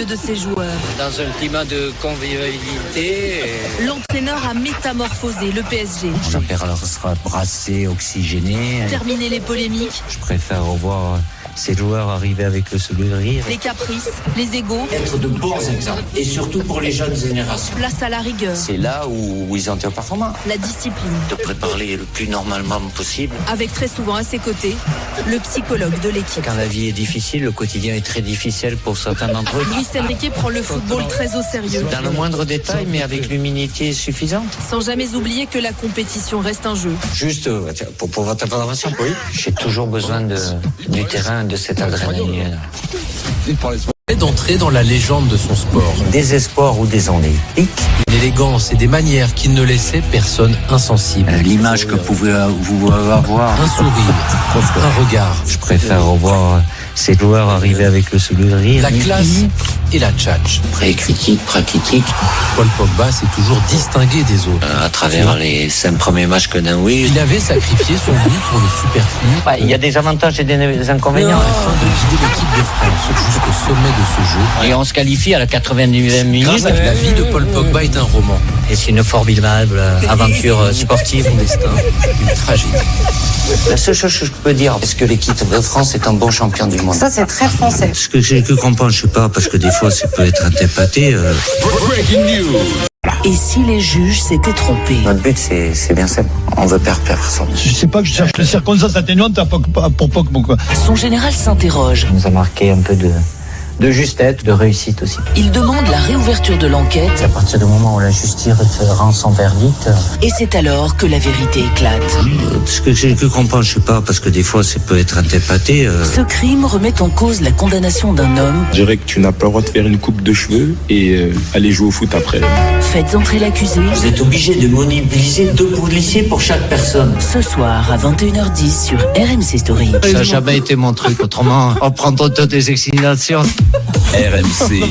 de ses joueurs. Dans un climat de convivialité. L'entraîneur a métamorphosé le PSG. On sera brassé, oxygéné. Terminer les polémiques. Je préfère revoir ces joueurs arriver avec le sourire. Les caprices, les égos. Être de bons exemples. Et surtout pour les jeunes générations. Place à la rigueur. C'est là où ils ont été performants. La discipline. De préparer le plus normalement possible. Avec très souvent à ses côtés, le psychologue de l'équipe. Quand la vie est difficile, le quotidien est très difficile pour certains d'entre eux. Luis Enrique prend le football très au sérieux. Dans le moindre détail, mais avec l'humilité suffisante. Sans jamais oublier que la compétition reste un jeu. Juste pour votre information, oui. J'ai toujours besoin du terrain, de cette adrénaline. D'entrer dans la légende de son sport. Des espoirs ou des ennuis. Une élégance et des manières qui ne laissaient personne insensible. L'image que vous pouvez avoir. Un sourire, un regard. Je préfère revoir ces joueurs arriver avec le sourire. La classe et la tchatch. Pré-critique, pratique. Paul Pogba s'est toujours distingué des autres. À travers les 5 premiers matchs que Naoui. Il avait sacrifié son goût pour le superflu. Il y a des avantages et des inconvénients. Afin de guider l'équipe de France jusqu'au sommet de ce jeu. Et on se qualifie à la 89e minute. La vie de Paul Pogba est un roman. Et c'est une formidable aventure sportive. Son destin, une tragédie. La seule chose que je peux dire, est-ce que l'équipe de France est un bon champion du monde? Ça, c'est très français. Ce que j'ai cru comprendre, je sais pas, parce que des fois, ça peut être interprété. Et si les juges s'étaient trompés? Notre but, c'est bien simple. On veut perdre personne. Je sais pas que je cherche les circonstances atténuantes pour Pogba. Son général s'interroge. Il nous a marqué un peu de justesse, de réussite aussi. Il demande la réouverture de l'enquête. À partir du moment où la justice rend son verdict. Et c'est alors que la vérité éclate. Ce que j'ai cru comprendre, je sais pas, parce que des fois, ça peut être interprété. Ce crime remet en cause la condamnation d'un homme. Je dirais que tu n'as pas le droit de faire une coupe de cheveux et aller jouer au foot après. Faites entrer l'accusé. Vous êtes obligé de mobiliser 2 policiers pour chaque personne. Ce soir à 21h10 sur RMC Story. Ça n'a jamais été mon truc. Autrement, on prend toutes les explications. RMC,